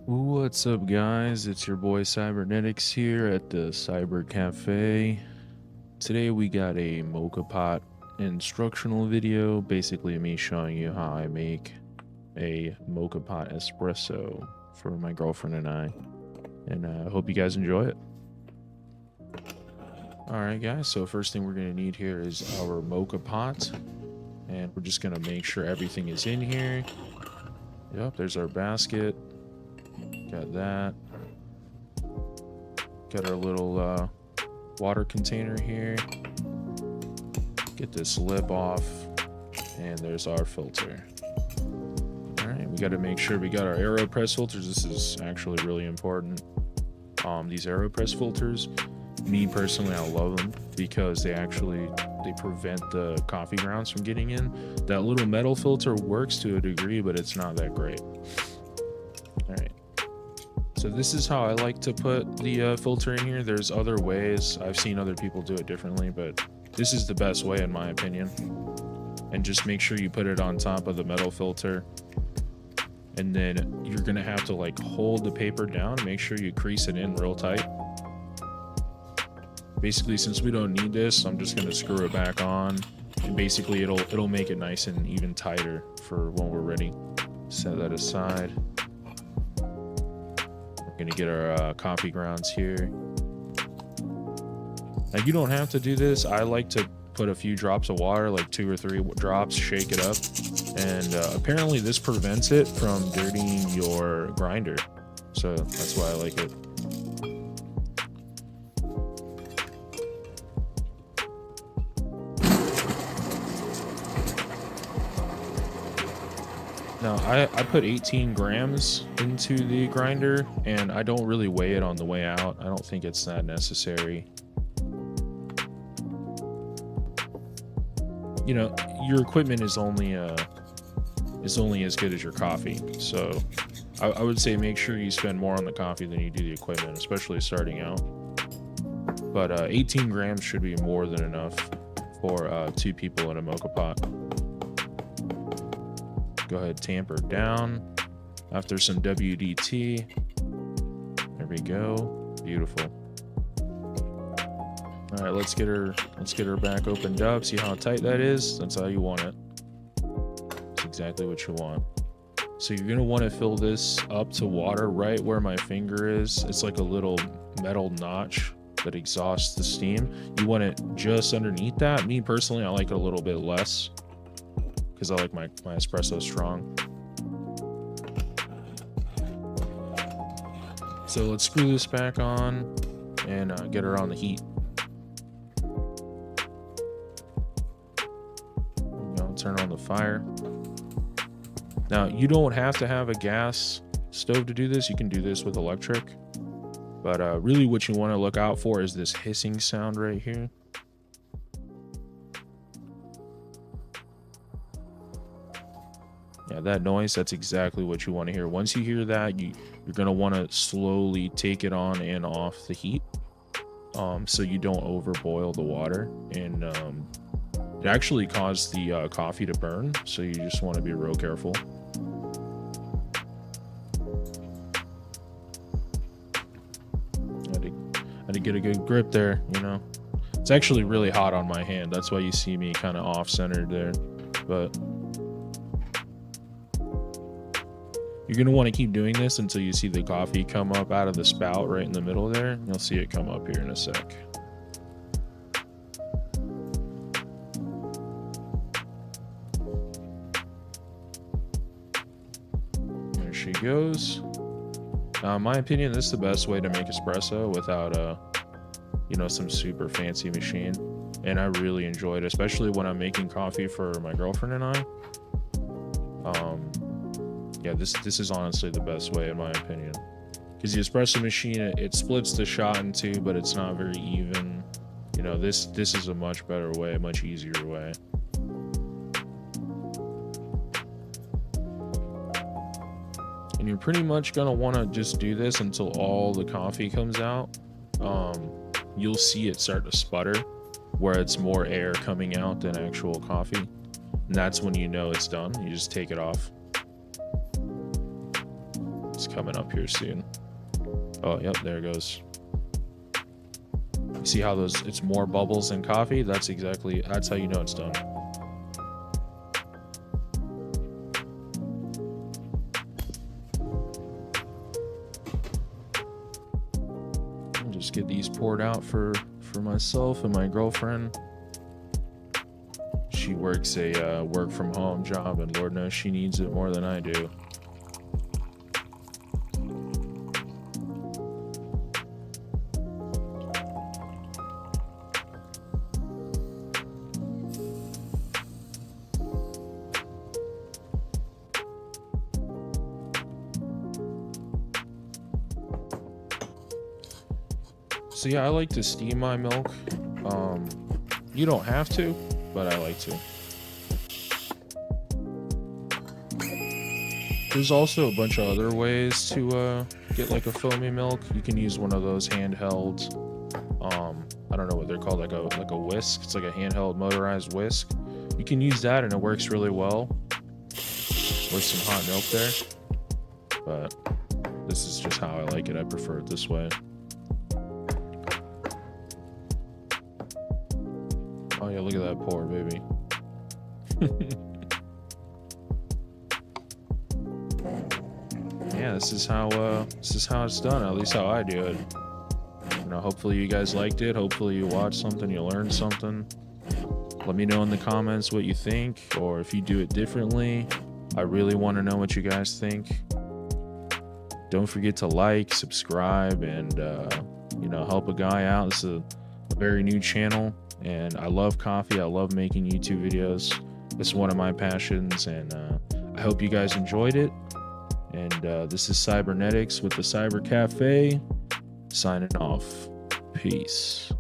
What's up, guys? It's your boy Cybernetics here at the Cyber Cafe. Today we got a Moka Pot instructional video, basically me showing you how I make a Moka Pot Espresso for my girlfriend and I. And I hope you guys enjoy it. Alright guys, so first thing we're going to need here is our Moka Pot. And we're just going to make sure everything is in here. Yep, there's our basket. Got that. Got our little water container here. Get this lip off. And there's our filter. Alright, we got to make sure we got our Aeropress filters. This is actually really important. These Aeropress filters, me personally, I love them because they prevent the coffee grounds from getting in. That little metal filter works to a degree, but it's not that great. Alright. So this is how I like to put the filter in here. There's other ways. I've seen other people do it differently, but this is the best way in my opinion. And just make sure you put it on top of the metal filter. And then you're gonna have to like hold the paper down. Make sure you crease it in real tight. Basically, since we don't need this, I'm just gonna screw it back on. And basically it'll make it nice and even tighter for when we're ready. Set that aside. Gonna get our coffee grounds here. Now you don't have to do this. I like to put a few drops of water, like 2 or 3 drops, shake it up, and apparently this prevents it from dirtying your grinder, so that's why I like it. Now, I put 18 grams into the grinder, and I don't really weigh it on the way out. I don't think it's that necessary. You know, your equipment is only as good as your coffee. So I would say make sure you spend more on the coffee than you do the equipment, especially starting out. But 18 grams should be more than enough for 2 people in a Moka Pot. Go ahead, tamper down after some WD-T. There we go. Beautiful. All right, let's get her back opened up. See how tight that is? That's how you want it. That's exactly what you want. So you're gonna want to fill this up to water right where my finger is. It's like a little metal notch that exhausts the steam. You want it just underneath that. Me personally, I like it a little bit less, because I like my espresso strong. So let's screw this back on and get her on the heat. Turn on the fire. Now, you don't have to have a gas stove to do this. You can do this with electric. But really what you want to look out for is this hissing sound right here. Yeah, that noise, that's exactly what you want to hear. Once you hear that, you're going to want to slowly take it on and off the heat, so you don't overboil the water, and it actually caused the coffee to burn, so you just want to be real careful. Had to get a good grip there, you know. It's actually really hot on my hand. That's why you see me kind of off-centered there, but you're going to want to keep doing this until you see the coffee come up out of the spout right in the middle there. You'll see it come up here in a sec. There she goes. In my opinion, this is the best way to make espresso without you know, some super fancy machine. And I really enjoy it, especially when I'm making coffee for my girlfriend and I. Yeah, this is honestly the best way in my opinion, because the espresso machine, it splits the shot in two, but it's not very even. You know, this is a much better way, a much easier way. And you're pretty much gonna want to just do this until all the coffee comes out. You'll see it start to sputter, where it's more air coming out than actual coffee, and that's when you know it's done. You just take it off. It's coming up here soon. Oh, yep, there it goes. See how it's more bubbles than coffee? That's how you know it's done. I'll just get these poured out for myself and my girlfriend. She works a work from home job, and Lord knows she needs it more than I do. So yeah, I like to steam my milk. You don't have to, but I like to. There's also a bunch of other ways to get like a foamy milk. You can use one of those handheld, I don't know what they're called, like a whisk. It's like a handheld motorized whisk. You can use that and it works really well with some hot milk there. But this is just how I like it. I prefer it this way. Oh yeah, look at that pour, baby. Yeah, this is how it's done, at least how I do it. You know, hopefully you guys liked it. Hopefully you watched something, you learned something. Let me know in the comments what you think, or if you do it differently. I really want to know what you guys think. Don't forget to like, subscribe, and you know, help a guy out. This is a very new channel, and I love coffee. I love making YouTube videos. This is one of my passions, and I hope you guys enjoyed it. And this is Cybernetics with the Cyber Cafe, signing off. Peace.